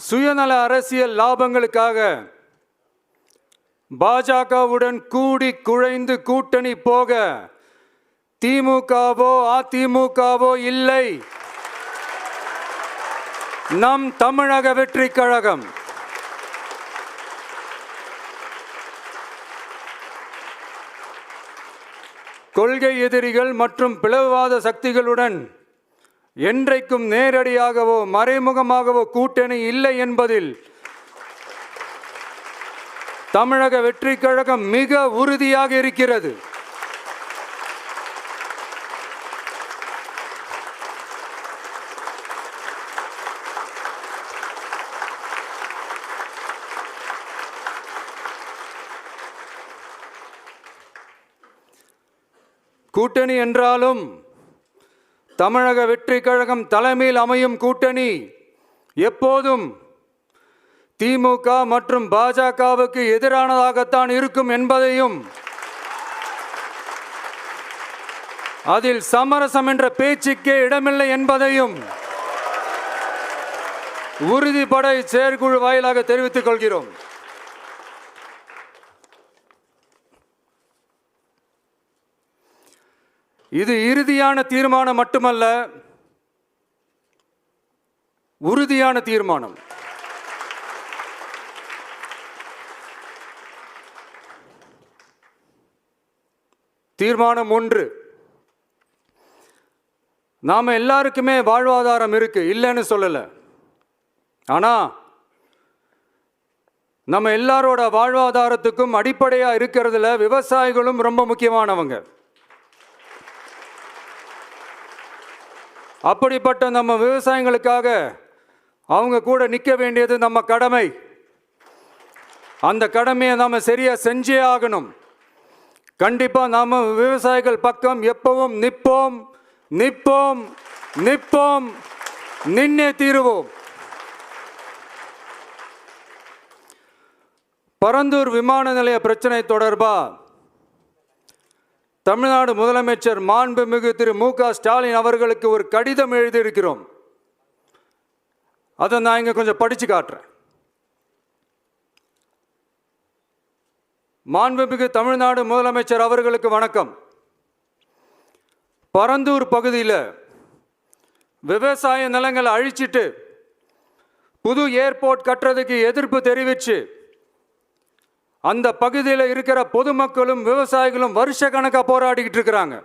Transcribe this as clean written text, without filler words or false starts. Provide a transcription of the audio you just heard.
சுயநல அரசியல் லாபங்களுக்காக பாஜகவுடன் கூடி குழைந்து கூட்டணி போக திமுகவோ அதிமுகவோ இல்லை. நம் தமிழக வெற்றி கழகம் கொள்கை எதிரிகள் மற்றும் பிளவுவாத சக்திகளுடன் என்றைக்கும் நேரடியாகவோ மறைமுகமாகவோ கூட்டணி இல்லை என்பதில் தமிழக வெற்றி கழகம் மிக உறுதியாக இருக்கிறது. கூட்டணி என்றாலும் தமிழக வெற்றி கழகம் தலைமையில் அமையும் கூட்டணி எப்போதும் திமுக மற்றும் பாஜகவுக்கு எதிரானதாகத்தான் இருக்கும் என்பதையும், அதில் சமரசம் என்ற பேச்சுக்கே இடமில்லை என்பதையும் உறுதிப்பட செயற்குழு வாயிலாக தெரிவித்துக் கொள்கிறோம். இது இறுதியான தீர்மானம் மட்டுமல்ல, உறுதியான தீர்மானம். தீர்மானம் 1, நாம எல்லாருக்குமே வாழ்வாதாரம் இருக்கு, இல்லைன்னு சொல்லல. ஆனா நம்ம எல்லாரோட வாழ்வாதாரத்துக்கும் அடிப்படையா இருக்கிறதுல விவசாயிகளும் ரொம்ப முக்கியமானவங்க. அப்படிப்பட்ட நம்ம விவசாயிகளுக்காக அவங்க கூட நிற்க வேண்டியது நம்ம கடமை. அந்த கடமையை நாம சரியா செஞ்சே ஆகணும். கண்டிப்பா நாம விவசாயிகள் பக்கம் எப்பவும் நிற்போம், நிற்போம், நிற்போம், நின்னே தீருவோம். பரந்தூர் விமான நிலைய பிரச்சனை தொடர்பா தமிழ்நாடு முதலமைச்சர் மாண்புமிகு திரு மு.க. ஸ்டாலின் அவர்களுக்கு ஒரு கடிதம் எழுதியிருக்கிறோம். அதை நான் இங்கே கொஞ்சம் படித்து காட்டுறேன். மாண்புமிகு தமிழ்நாடு முதலமைச்சர் அவர்களுக்கு வணக்கம். பரந்தூர் பகுதியில் விவசாய நிலங்களை அழிச்சிட்டு புது ஏர்போர்ட் கட்டுறதுக்கு எதிர்ப்பு தெரிவித்து அந்த பகுதியில் இருக்கிற பொதுமக்களும் விவசாயிகளும் வருஷ கணக்காக போராடிக்கிட்டு இருக்கிறாங்க.